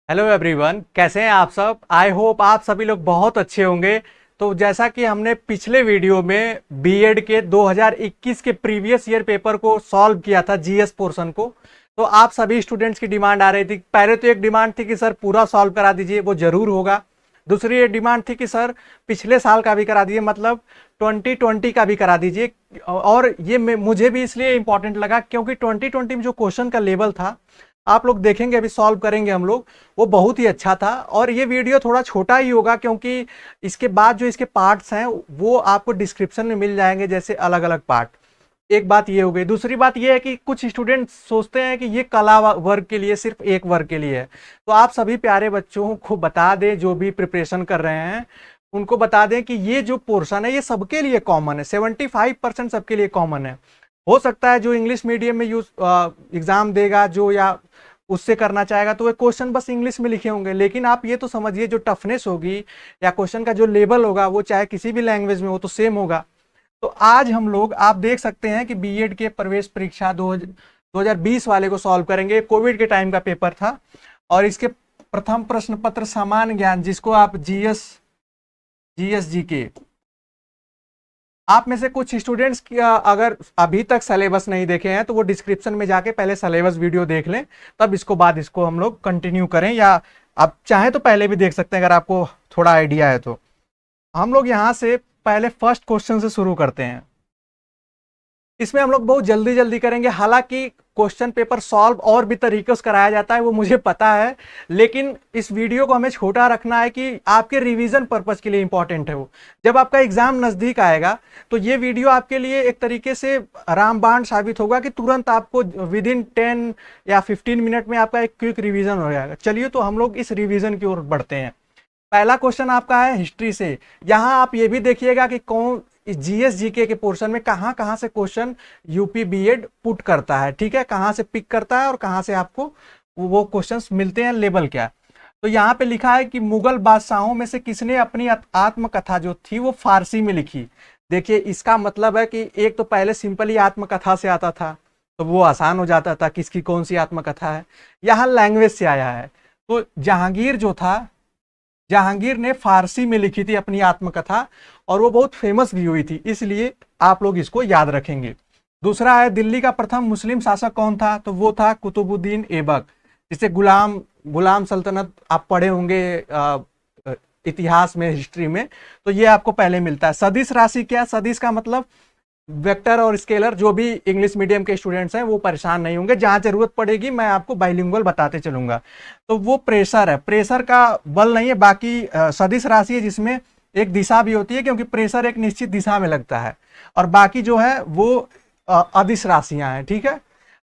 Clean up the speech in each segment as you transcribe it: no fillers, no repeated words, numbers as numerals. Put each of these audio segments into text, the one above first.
Hello everyone, कैसे हैं आप सब। आई होप आप सभी लोग बहुत अच्छे होंगे। तो जैसा कि हमने पिछले वीडियो में बीएड के 2021 के प्रीवियस ईयर पेपर को सॉल्व किया था, जीएस पोर्शन को, तो आप सभी स्टूडेंट्स की डिमांड आ रही थी। पहले तो एक डिमांड थी कि सर पूरा सॉल्व करा दीजिए, वो जरूर होगा। दूसरी ये डिमांड थी कि सर पिछले साल का भी करा दीजिए, मतलब 2020 का भी करा दीजिए। और ये मुझे भी इसलिए इंपॉर्टेंट लगा क्योंकि 2020 में जो क्वेश्चन का लेवल था, आप लोग देखेंगे, अभी सॉल्व करेंगे हम लोग, वो बहुत ही अच्छा था। और ये वीडियो थोड़ा छोटा ही होगा क्योंकि इसके बाद जो इसके पार्ट्स हैं वो आपको डिस्क्रिप्शन में मिल जाएंगे, जैसे अलग अलग पार्ट। एक बात ये हो गई। दूसरी बात ये है कि कुछ स्टूडेंट सोचते हैं कि ये कला वर्ग के लिए, सिर्फ एक वर्ग के लिए है। तो आप सभी प्यारे बच्चों को बता दें, जो भी प्रिपरेशन कर रहे हैं उनको बता दें कि ये जो पोर्शन है ये सबके लिए कॉमन है, 75% सबके लिए कॉमन है। हो सकता है जो इंग्लिश मीडियम में यूज एग्जाम देगा जो, या उससे करना चाहेगा, तो वे क्वेश्चन बस इंग्लिश में लिखे होंगे। लेकिन आप ये तो समझिए जो टफनेस होगी या क्वेश्चन का जो लेवल होगा वो चाहे किसी भी लैंग्वेज में हो तो सेम होगा। तो आज हम लोग, आप देख सकते हैं कि बीएड के प्रवेश परीक्षा 2020 वाले को सॉल्व करेंगे। कोविड के टाइम का पेपर था और इसके प्रथम प्रश्न पत्र सामान्य ज्ञान, जिसको आप जीएस जी के, आप में से कुछ स्टूडेंट्स की अगर अभी तक सिलेबस नहीं देखे हैं तो वो डिस्क्रिप्शन में जाके पहले सिलेबस वीडियो देख लें, तब इसको बाद इसको हम लोग कंटिन्यू करें। या आप चाहें तो पहले भी देख सकते हैं अगर आपको थोड़ा आइडिया है तो। हम लोग यहाँ से पहले फर्स्ट क्वेश्चन से शुरू करते हैं। इसमें हम लोग बहुत जल्दी जल्दी करेंगे, हालांकि क्वेश्चन पेपर सॉल्व और भी तरीकों से कराया जाता है, वो मुझे पता है, लेकिन इस वीडियो को हमें छोटा रखना है कि आपके रिवीजन पर्पज के लिए इंपॉर्टेंट है वो। जब आपका एग्जाम नजदीक आएगा तो ये वीडियो आपके लिए एक तरीके से रामबाण साबित होगा कि तुरंत आपको विद इन 10 या 15 मिनट में आपका एक क्विक रिवीजन हो जाएगा। चलिए तो हम लोग इस रिवीजन की ओर बढ़ते हैं। पहला क्वेश्चन आपका है हिस्ट्री से। यहाँ आप ये भी देखिएगा कि कौन जीएस जीके के पोर्शन में कहाँ कहाँ से क्वेश्चन यूपी बीएड पुट करता है, ठीक है, कहाँ से पिक करता है और कहाँ से आपको वो क्वेश्चंस मिलते हैं, लेवल क्या। तो यहाँ पे लिखा है कि मुगल बादशाहों में से किसने अपनी आत्मकथा जो थी वो फारसी में लिखी। देखिए इसका मतलब है कि एक तो पहले सिंपली आत्मकथा से आता था तो वो आसान हो जाता था किसकी कौन सी आत्मकथा है। यहाँ लैंग्वेज से आया है, तो जहांगीर जो था, जहांगीर ने फारसी में लिखी थी अपनी आत्मकथा और वो बहुत फेमस भी हुई थी, इसलिए आप लोग इसको याद रखेंगे। दूसरा है दिल्ली का प्रथम मुस्लिम शासक कौन था, तो वो था कुतुबुद्दीन ऐबक, जिसे गुलाम गुलाम सल्तनत आप पढ़े होंगे इतिहास में, हिस्ट्री में, तो ये आपको पहले मिलता है। सदिश राशि क्या, सदिश का मतलब वेक्टर और स्केलर। जो भी इंग्लिश मीडियम के स्टूडेंट्स हैं वो परेशान नहीं होंगे, जहां जरूरत पड़ेगी मैं आपको बाइलिंगुअल बताते चलूंगा। तो वो प्रेशर है, प्रेशर का बल नहीं है। बाकी सदिश राशि है जिसमें एक दिशा भी होती है क्योंकि प्रेशर एक निश्चित दिशा में लगता है, और बाकी जो है वो अदिश राशियां हैं, ठीक है।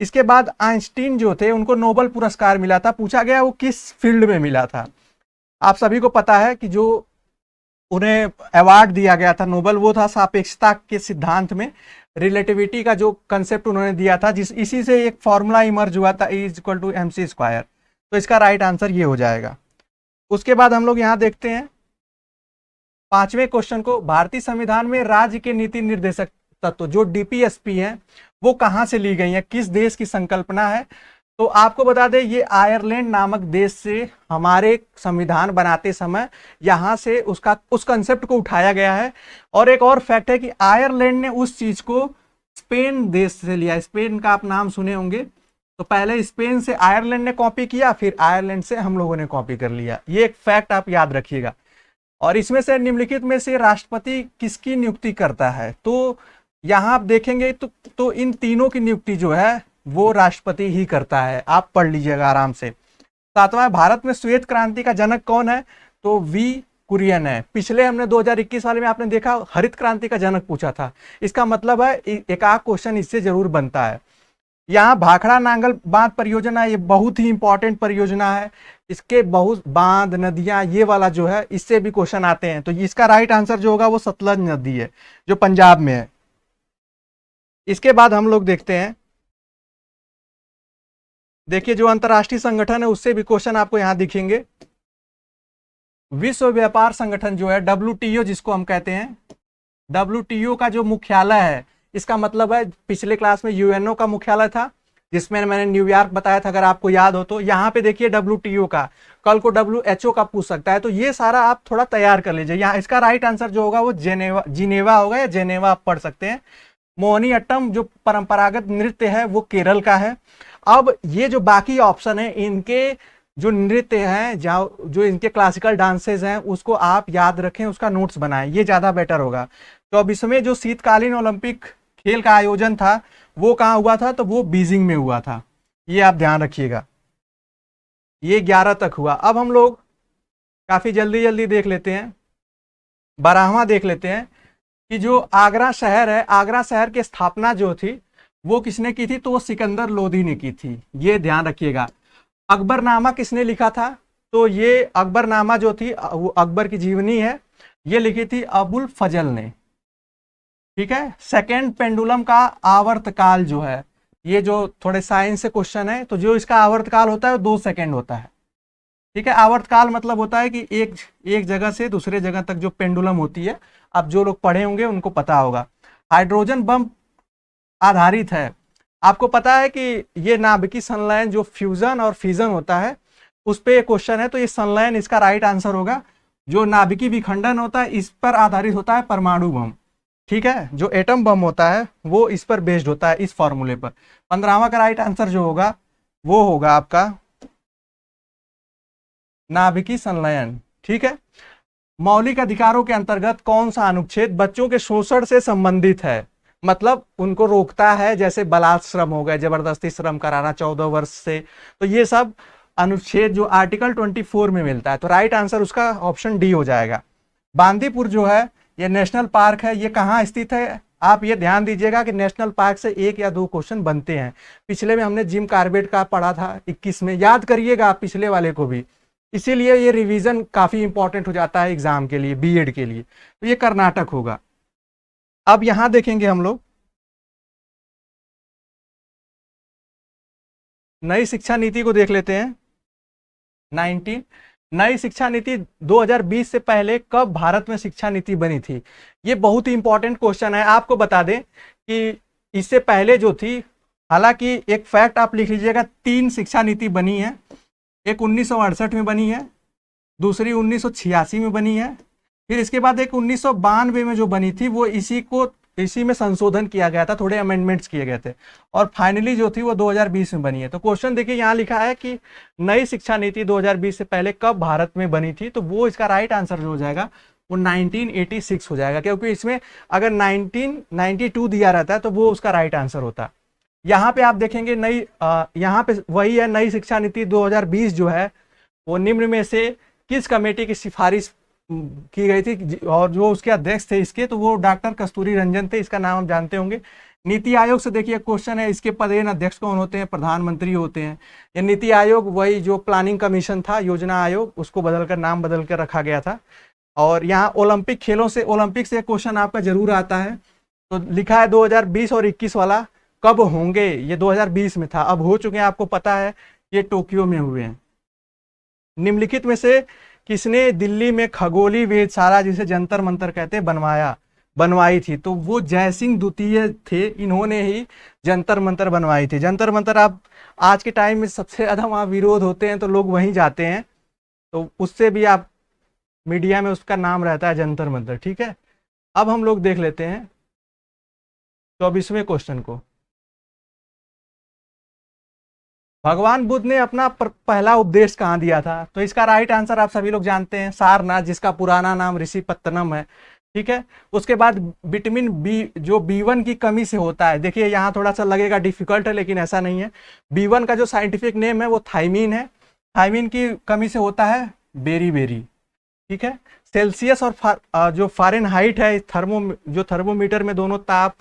इसके बाद आइंस्टीन जो थे उनको नोबेल पुरस्कार मिला था, पूछा गया वो किस फील्ड में मिला था। आप सभी को पता है कि जो उन्हें अवार्ड दिया गया था नोबेल, वो था सापेक्षता के सिद्धांत में, रिलेटिविटी का जो कंसेप्ट उन्होंने दिया था, जिस इसी से एक फॉर्मूला इमर्ज हुआ था, E equal to MC square. तो इसका राइट आंसर ये हो जाएगा। उसके बाद हम लोग यहाँ देखते हैं पांचवें क्वेश्चन को। भारतीय संविधान में राज्य के नीति निर्देशक तत्व जो DPSP हैं वो कहाँ से ली गई हैं, किस देश की संकल्पना है। तो आपको बता दें ये आयरलैंड नामक देश से हमारे संविधान बनाते समय यहाँ से उस कंसेप्ट को उठाया गया है। और एक और फैक्ट है कि आयरलैंड ने उस चीज को स्पेन देश से लिया। स्पेन का आप नाम सुने होंगे, तो पहले स्पेन से आयरलैंड ने कॉपी किया, फिर आयरलैंड से हम लोगों ने कॉपी कर लिया। ये एक फैक्ट आप याद रखिएगा। और इसमें से निम्नलिखित में से राष्ट्रपति किसकी नियुक्ति करता है, तो यहाँ आप देखेंगे तो इन तीनों की नियुक्ति जो है वो राष्ट्रपति ही करता है, आप पढ़ लीजिएगा आराम से। सातवां, भारत में श्वेत क्रांति का जनक कौन है, तो V कुरियन है। पिछले हमने 2021 वाले में आपने देखा हरित क्रांति का जनक पूछा था, इसका मतलब है एक आध क्वेश्चन इससे जरूर बनता है। यहाँ भाखड़ा नांगल बांध परियोजना, ये बहुत ही इंपॉर्टेंट परियोजना है। इसके बहुत बांध नदियां ये वाला जो है इससे भी क्वेश्चन आते हैं, तो इसका राइट आंसर जो होगा वो सतलज नदी है जो पंजाब में है। इसके बाद हम लोग देखते हैं, देखिए जो अंतरराष्ट्रीय संगठन है उससे भी क्वेश्चन आपको यहां दिखेंगे। विश्व व्यापार संगठन जो है WTO जिसको हम कहते हैं, WTO का जो मुख्यालय है, इसका मतलब है पिछले क्लास में UNO का मुख्यालय था, जिसमें मैंने न्यूयॉर्क बताया था, अगर आपको याद हो तो। यहाँ पे देखिए WTO का, कल को WHO का पूछ सकता है, तो ये सारा आप थोड़ा तैयार कर लीजिए। यहाँ इसका राइट आंसर जो होगा वो जिनेवा होगा, या जेनेवा आप पढ़ सकते हैं। मोहिनी अट्टम जो परंपरागत नृत्य है वो केरल का है। अब ये जो बाकी ऑप्शन है, इनके जो नृत्य हैं, जो इनके क्लासिकल डांसेस हैं, उसको आप याद रखें, उसका नोट्स बनाएं, ये ज़्यादा बेटर होगा। 24वें जो शीतकालीन ओलंपिक खेल का आयोजन था वो कहाँ हुआ था, तो वो बीजिंग में हुआ था, ये आप ध्यान रखिएगा। ये 11 तक हुआ। अब हम लोग काफ़ी जल्दी जल्दी देख लेते हैं, 12वां देख लेते हैं कि जो आगरा शहर है, आगरा शहर की स्थापना जो थी वो किसने की थी, तो वो सिकंदर लोधी ने की थी, ये ध्यान रखिएगा। अकबरनामा किसने लिखा था, तो ये अकबरनामा जो थी वो अकबर की जीवनी है, ये लिखी थी अबुल फजल ने, ठीक है। सेकेंड पेंडुलम का आवर्तकाल जो है, ये जो थोड़े साइंस से क्वेश्चन है, तो जो इसका आवर्तकाल होता है वो 2 सेकेंड होता है, ठीक है। आवर्तकाल मतलब होता है कि एक जगह से दूसरे जगह तक जो पेंडुलम होती है, अब जो लोग पढ़े होंगे उनको पता होगा। हाइड्रोजन बम आधारित है, आपको पता है कि ये नाभिकीय संलयन जो फ्यूजन और फिजन होता है उस पर क्वेश्चन है, तो ये संलयन इसका राइट आंसर होगा। जो नाभिकीय विखंडन होता है इस पर आधारित होता है परमाणु बम, ठीक है। जो एटम बम होता है वो इस पर बेस्ड होता है, इस फॉर्मूले पर। 15वां का राइट आंसर जो होगा वो होगा आपका नाभिकीय संलयन, ठीक है। मौलिक अधिकारों के अंतर्गत कौन सा अनुच्छेद बच्चों के शोषण से संबंधित है, मतलब उनको रोकता है, जैसे बलात् श्रम हो गए, जबरदस्ती श्रम कराना 14 वर्ष से, तो ये सब अनुच्छेद जो आर्टिकल 24 में मिलता है, तो राइट आंसर उसका ऑप्शन डी हो जाएगा। बांदीपुर जो है ये नेशनल पार्क है, ये कहाँ स्थित है, आप ये ध्यान दीजिएगा कि नेशनल पार्क से 1 या 2 क्वेश्चन बनते हैं। पिछले में हमने जिम कार्बेट का पढ़ा था 21 में, याद करिएगा आप पिछले वाले को भी, इसीलिए ये रिवीजन काफी इंपॉर्टेंट हो जाता है एग्जाम के लिए, बीएड के लिए। तो ये कर्नाटक होगा। अब यहां देखेंगे हम लोग नई शिक्षा नीति को, देख लेते हैं 19। नई शिक्षा नीति 2020 से पहले कब भारत में शिक्षा नीति बनी थी, ये बहुत ही इंपॉर्टेंट क्वेश्चन है। आपको बता दें कि इससे पहले जो थी, हालांकि एक फैक्ट आप लिख लीजिएगा, 3 शिक्षा नीति बनी है। एक 1968 में बनी है, दूसरी 1986 में बनी है, फिर इसके बाद एक 1992 में जो बनी थी वो इसी में संशोधन किया गया था, थोड़े अमेंडमेंट्स किए गए थे, और फाइनली जो थी वो 2020 में बनी है। तो क्वेश्चन देखिए यहाँ लिखा है कि नई शिक्षा नीति 2020 से पहले कब भारत में बनी थी, तो वो इसका राइट आंसर जो हो जाएगा वो 1986 हो जाएगा, क्योंकि इसमें अगर 1992 दिया रहता है तो वो उसका राइट आंसर होता। यहाँ पे आप देखेंगे यहाँ पे वही है, नई शिक्षा नीति 2020 जो है वो निम्न में से किस कमेटी की सिफारिश की गई थी, और जो उसके अध्यक्ष थे इसके, तो वो डॉक्टर कस्तूरी रंजन थे, इसका नाम आप जानते होंगे। नीति आयोग से देखिए क्वेश्चन है, इसके पदेन अध्यक्ष कौन होते हैं, प्रधानमंत्री होते हैं। ये नीति आयोग वही जो प्लानिंग कमीशन था, योजना आयोग, उसको बदलकर नाम बदल कर रखा गया था। और यहाँ ओलंपिक खेलों से, ओलंपिक से क्वेश्चन आपका जरूर आता है, तो लिखा है 2020 और 21 वाला कब होंगे, ये 2020 में था, अब हो चुके हैं, आपको पता है ये टोक्यो में हुए हैं। निम्नलिखित में से किसने दिल्ली में खगोलीय वेधशाला, जिसे जंतर मंतर कहते हैं, बनवाई थी, तो वो जयसिंह द्वितीय थे, इन्होंने ही जंतर मंतर बनवाई थी। जंतर मंतर आप आज के टाइम में सबसे ज्यादा वहाँ विरोध होते हैं तो लोग वहीं जाते हैं, तो उससे भी आप मीडिया में उसका नाम रहता है जंतर मंतर, ठीक है। अब हम लोग देख लेते हैं 24वें क्वेश्चन को। भगवान बुद्ध ने अपना पहला उपदेश कहाँ दिया था, तो इसका राइट आंसर आप सभी लोग जानते हैं, सारनाथ, जिसका पुराना नाम ऋषिपत्तनम है, ठीक है। उसके बाद विटामिन बी जो B1 की कमी से होता है, देखिए यहाँ थोड़ा सा लगेगा डिफिकल्ट है लेकिन ऐसा नहीं है। B1 का जो साइंटिफिक नेम है वो थायमीन है, थायमीन की कमी से होता है बेरी, ठीक है। सेल्सियस और जो फ़ारेनहाइट है, जो थर्मोमीटर में दोनों ताप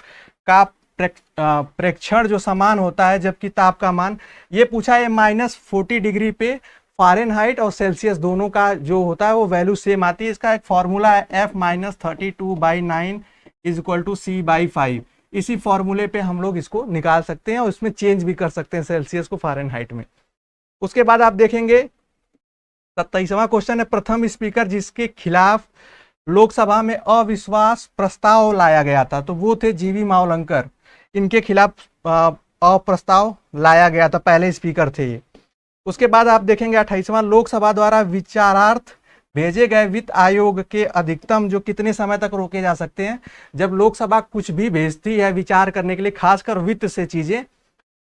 का प्रेक्षण जो समान होता है, जबकि ताप का मान, ये पूछा है -40 डिग्री पे फ़ारेनहाइट और सेल्सियस दोनों का जो होता है वो वैल्यू सेम आती है। इसका एक फॉर्मूला है F-32/9 = C/5। इसी फॉर्मूले पे हम लोग इसको निकाल सकते हैं और इसमें चेंज भी कर सकते हैं सेल्सियस को फ़ारेनहाइट में। उसके बाद आप देखेंगे 27वां क्वेश्चन है, प्रथम स्पीकर जिसके खिलाफ लोकसभा में अविश्वास प्रस्ताव लाया गया था, तो वो थे जीवी मावलंकर। इनके खिलाफ प्रस्ताव लाया गया था, पहले स्पीकर थे ये। उसके बाद आप देखेंगे 28वां, लोकसभा द्वारा विचारार्थ भेजे गए वित्त आयोग के अधिकतम जो कितने समय तक रोके जा सकते हैं। जब लोकसभा कुछ भी भेजती है विचार करने के लिए, खासकर वित्त से चीजें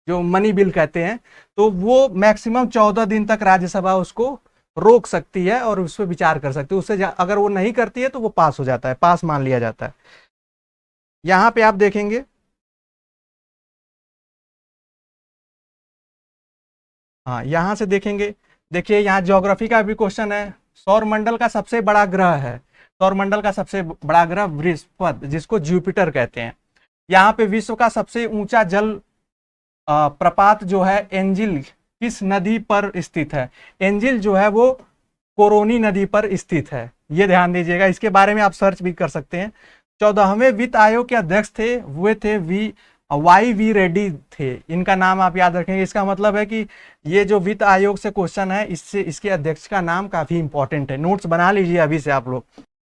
जो मनी बिल कहते हैं, तो वो मैक्सिमम 14 दिन तक राज्यसभा उसको रोक सकती है और उस पर विचार कर सकती है। उससे अगर वो नहीं करती है तो वो पास हो जाता है, पास मान लिया जाता है। यहां पे आप देखेंगे, हाँ यहां से देखेंगे, देखिए यहाँ ज्योग्राफी का भी क्वेश्चन है। सौरमंडल का सबसे बड़ा ग्रह है, सौरमंडल का सबसे बड़ा ग्रह बृहस्पति, जिसको जुपिटर कहते हैं। यहाँ पे विश्व का सबसे ऊंचा जल प्रपात जो है एंजिल, किस नदी पर स्थित है? एंजिल जो है वो कोरोनी नदी पर स्थित है, ये ध्यान दीजिएगा। इसके बारे में आप सर्च भी कर सकते हैं। 14वें वित्त आयोग के अध्यक्ष थे, हुए थे वाई वी रेड्डी थे। इनका नाम आप याद रखेंगे। इसका मतलब है कि ये जो वित्त आयोग से क्वेश्चन है, इससे इसके अध्यक्ष का नाम काफी इंपॉर्टेंट है, नोट्स बना लीजिए अभी से आप लोग।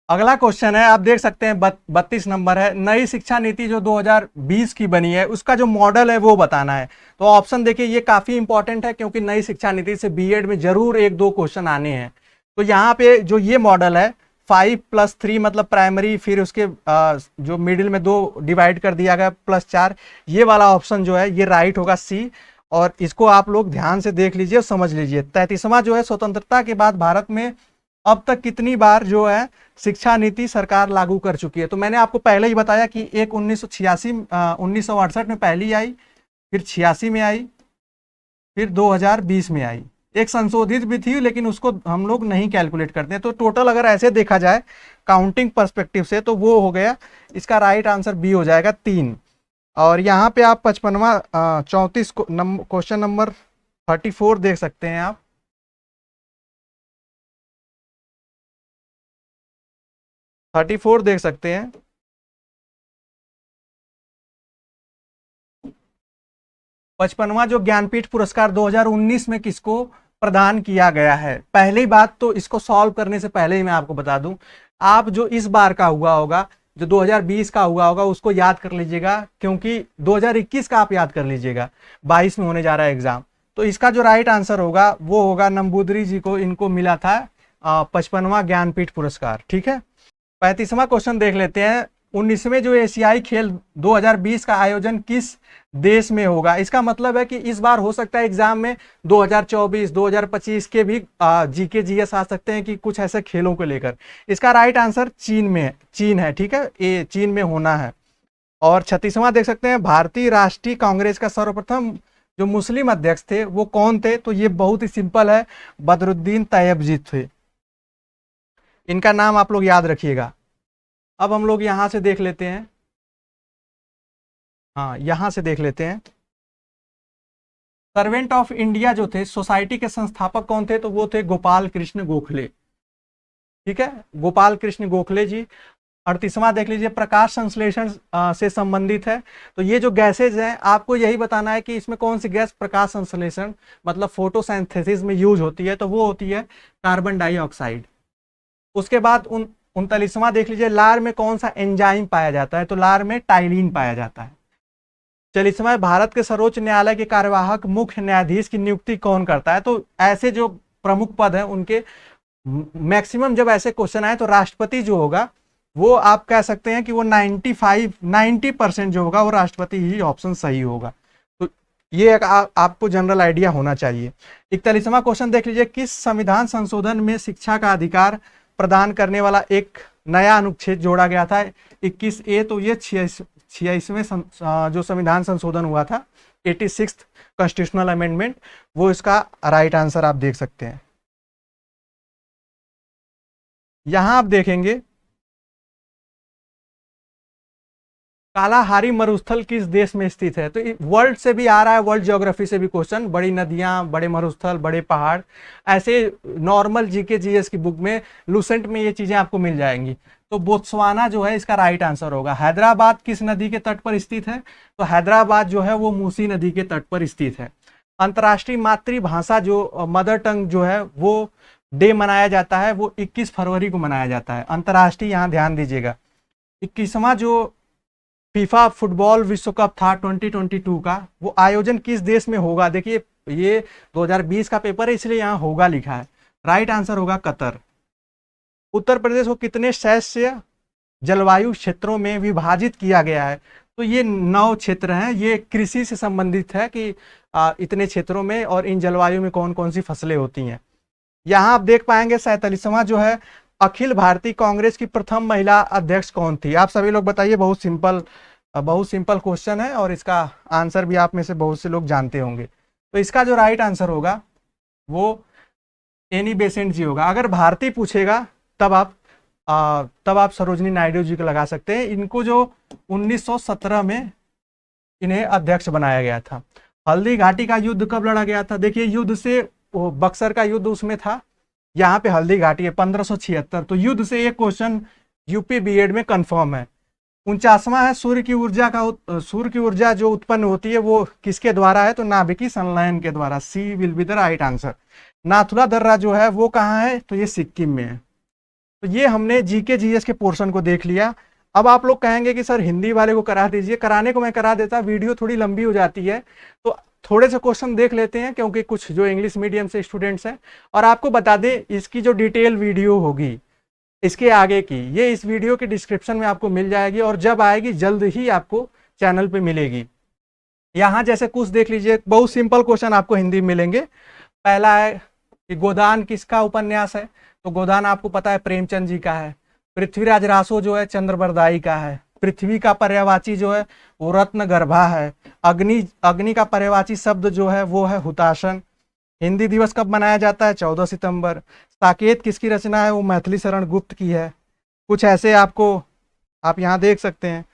अगला क्वेश्चन है, आप देख सकते हैं 32 नंबर है, नई शिक्षा नीति जो 2020 की बनी है उसका जो मॉडल है वो बताना है। तो ऑप्शन देखिए, ये काफी इंपॉर्टेंट है क्योंकि नई शिक्षा नीति से बीएड में जरूर 1-2 क्वेश्चन आने हैं। तो यहाँ पे जो ये मॉडल है 5+3 मतलब प्राइमरी, फिर उसके जो मिडिल में 2 डिवाइड कर दिया गया +4, ये वाला ऑप्शन जो है ये राइट होगा सी। और इसको आप लोग ध्यान से देख लीजिए और समझ लीजिए। 33वां जो है, स्वतंत्रता के बाद भारत में अब तक कितनी बार जो है शिक्षा नीति सरकार लागू कर चुकी है? तो मैंने आपको पहले ही बताया कि एक 1968 में पहली आई, फिर 86 में आई, फिर 2020 में आई। एक संशोधित भी थी लेकिन उसको हम लोग नहीं कैलकुलेट करते हैं। तो टोटल अगर ऐसे देखा जाए काउंटिंग पर्सपेक्टिव से तो वो हो गया, इसका राइट आंसर बी हो जाएगा 3। और यहाँ पे आप 55वां 34 क्वेश्चन नंबर 34 देख सकते हैं आप। 34 देख सकते हैं। पचपनवा जो ज्ञानपीठ पुरस्कार 2019 में किसको प्रदान किया गया है? पहली बात तो इसको सॉल्व करने से पहले ही मैं आपको बता दूं, आप जो इस बार का हुआ होगा, जो 2020 का हुआ होगा उसको याद कर लीजिएगा, क्योंकि 2021 का आप याद कर लीजिएगा, 22 में होने जा रहा है एग्जाम। तो इसका जो राइट आंसर होगा वो होगा नंबूदरी जी को, इनको मिला था 55वां ज्ञानपीठ पुरस्कार। ठीक है, 35वां क्वेश्चन देख लेते हैं। 19वें जो एशियाई खेल 2020 का आयोजन किस देश में होगा? इसका मतलब है कि इस बार हो सकता है एग्जाम में 2024, 2025 के भी जीके जीएस आ सकते हैं कि कुछ ऐसे खेलों को लेकर। इसका राइट आंसर चीन है। ठीक है, ये चीन में होना है। और 36वां देख सकते हैं, भारतीय राष्ट्रीय कांग्रेस का सर्वप्रथम जो मुस्लिम अध्यक्ष थे वो कौन थे? तो ये बहुत ही सिंपल है, बदरुद्दीन तैयबजी थे। इनका नाम आप लोग याद रखिएगा। अब हम लोग यहां से देख लेते हैं, हाँ यहां से देख लेते हैं। सर्वेंट ऑफ इंडिया जो थे, सोसाइटी के संस्थापक कौन थे? तो वो थे गोपाल कृष्ण गोखले। ठीक है, गोपाल कृष्ण गोखले जी। 38वां देख लीजिए, प्रकाश संश्लेषण से संबंधित है। तो ये जो गैसेज हैं आपको यही बताना है कि इसमें कौन सी गैस प्रकाश संश्लेषण मतलब फोटोसिंथेसिस में यूज होती है, तो वो होती है कार्बन डाइऑक्साइड। उसके बाद 39वां देख लीजिए, लार में कौन सा एंजाइम पाया जाता है? तो लार में टाइलिन पाया जाता है। 40वां, भारत के सर्वोच्च न्यायालय के कार्यवाहक मुख्य न्यायाधीश की नियुक्ति कौन करता है? तो ऐसे जो प्रमुख पद हैं उनके मैक्सिमम जब ऐसे क्वेश्चन आए तो राष्ट्रपति जो होगा वो आप कह सकते हैं कि वो 90% जो होगा वो राष्ट्रपति ही ऑप्शन सही होगा। तो ये एक आपको जनरल आइडिया होना चाहिए। 41वां क्वेश्चन देख लीजिए, किस संविधान संशोधन में शिक्षा का अधिकार प्रदान करने वाला एक नया अनुच्छेद जोड़ा गया था? 21A। तो ये 86वें जो संविधान संशोधन हुआ था, 86th कॉन्स्टिट्यूशनल अमेंडमेंट, वो इसका राइट आंसर आप देख सकते हैं। यहां आप देखेंगे कालाहारी मरुस्थल किस देश में स्थित है? तो वर्ल्ड से भी आ रहा है, वर्ल्ड ज्योग्राफी से भी क्वेश्चन, बड़ी नदियां, बड़े मरुस्थल, बड़े पहाड़, ऐसे नॉर्मल जीके जीएस की बुक में लूसेंट में ये चीजें आपको मिल जाएंगी। तो बोत्सवाना जो है इसका राइट आंसर होगा। हैदराबाद किस नदी के तट पर स्थित है? तो हैदराबाद जो है वो मूसी नदी के तट पर स्थित है। अंतर्राष्ट्रीय मातृभाषा जो मदर टंग जो है वो डे मनाया जाता है, वो 21 फरवरी को मनाया जाता है अंतर्राष्ट्रीय। यहाँ ध्यान दीजिएगा। 21वां जो फीफा फुटबॉल विश्व कप था 2022 का, वो आयोजन किस देश में होगा? देखिए ये 2020 का पेपर है इसलिए यहाँ होगा लिखा है। राइट आंसर होगा कतर। उत्तर प्रदेश को कितने शैस्य जलवायु क्षेत्रों में विभाजित किया गया है? तो ये 9 क्षेत्र हैं। ये कृषि से संबंधित है कि इतने क्षेत्रों में और इन जलवायु में कौन कौन सी फसलें होती हैं। यहाँ आप देख पाएंगे 47वां जो है अखिल भारतीय कांग्रेस की प्रथम महिला अध्यक्ष कौन थी? आप सभी लोग बताइए। बहुत सिंपल क्वेश्चन है और इसका आंसर भी आप में से बहुत से लोग जानते होंगे। तो इसका जो राइट आंसर होगा वो एनी बेसेंट जी होगा। अगर भारतीय पूछेगा तब आप सरोजनी नायडू जी को लगा सकते हैं। इनको जो 1917 में इन्हें अध्यक्ष बनाया गया था। हल्दी घाटी का युद्ध कब लड़ा गया था? देखिए युद्ध से वो बक्सर का युद्ध उसमें था, यहाँ पे हल्दी घाटी है 1576। तो युद्ध से एक क्वेश्चन यूपी बीएड में कंफर्म है। 49वां है सूर्य की ऊर्जा जो उत्पन्न होती है वो किसके द्वारा है? तो नाभिकीय संलयन के द्वारा। C will be the right answer. Nathula दर्रा जो है वो कहाँ है? तो ये सिक्किम में है। तो ये हमने जीके जीएस के पोर्शन को देख लिया। अब आप लोग कहेंगे कि सर हिंदी वाले को करा दीजिए। कराने को मैं करा देता, वीडियो थोड़ी लंबी हो जाती है, तो थोड़े से क्वेश्चन देख लेते हैं क्योंकि कुछ जो इंग्लिश मीडियम से स्टूडेंट्स हैं। और आपको बता दें इसकी जो डिटेल वीडियो होगी इसके आगे की, ये इस वीडियो के डिस्क्रिप्शन में आपको मिल जाएगी और जब आएगी जल्द ही आपको चैनल पे मिलेगी। यहाँ जैसे कुछ देख लीजिए, बहुत सिंपल क्वेश्चन आपको हिंदी में मिलेंगे। पहला है कि गोदान किसका उपन्यास है? तो गोदान आपको पता है प्रेमचंद जी का है। पृथ्वीराज रासो जो है चंद्रबरदाई का है। पृथ्वी का पर्यायवाची जो है वो रत्नगर्भा है। अग्नि का पर्यायवाची शब्द जो है वो है हुताशन। हिंदी दिवस कब मनाया जाता है? 14 सितंबर। साकेत किसकी रचना है? वो मैथिली शरण गुप्त की है। कुछ ऐसे आप यहाँ देख सकते हैं।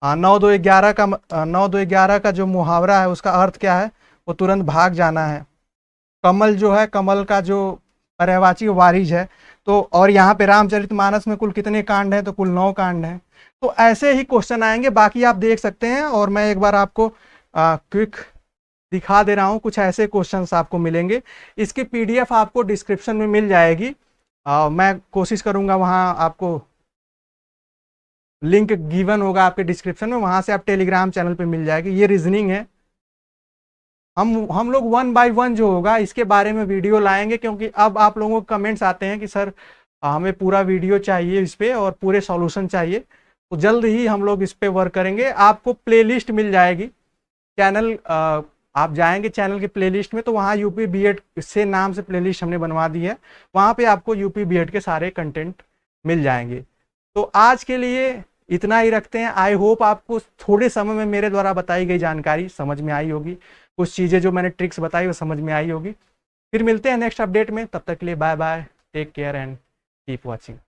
9-2-11 का जो मुहावरा है उसका अर्थ क्या है? वो तुरंत भाग जाना है। कमल जो है, कमल का जो पर्यायवाची वारिज है। तो और यहाँ पे रामचरितमानस में कुल कितने कांड हैं? तो कुल 9 कांड हैं। तो ऐसे ही क्वेश्चन आएंगे, बाकी आप देख सकते हैं। और मैं एक बार आपको क्विक दिखा दे रहा हूँ, कुछ ऐसे क्वेश्चंस आपको मिलेंगे। इसकी पीडीएफ आपको डिस्क्रिप्शन में मिल जाएगी। मैं कोशिश करूँगा वहाँ आपको लिंक गिवन होगा आपके डिस्क्रिप्शन में, वहाँ से आप टेलीग्राम चैनल पे मिल जाएगी। ये रीजनिंग है। हम लोग 1 बाय 1 जो होगा इसके बारे में वीडियो लाएंगे, क्योंकि अब आप लोगों को कमेंट्स आते हैं कि सर हमें पूरा वीडियो चाहिए इस पे और पूरे सॉल्यूशन चाहिए। तो जल्द ही हम लोग इस पे वर्क करेंगे। आपको प्लेलिस्ट मिल जाएगी चैनल, आप जाएंगे चैनल के प्लेलिस्ट में तो वहाँ यूपी बीएड से नाम से प्लेलिस्ट हमने बनवा दी है। वहाँ पे आपको यूपी बीएड के सारे कंटेंट मिल जाएंगे। तो आज के लिए इतना ही रखते हैं। आई होप आपको थोड़े समय में मेरे द्वारा बताई गई जानकारी समझ में आई होगी। कुछ चीज़ें जो मैंने ट्रिक्स बताई वो समझ में आई होगी। फिर मिलते हैं नेक्स्ट अपडेट में। तब तक के लिए bye bye, take care and keep watching.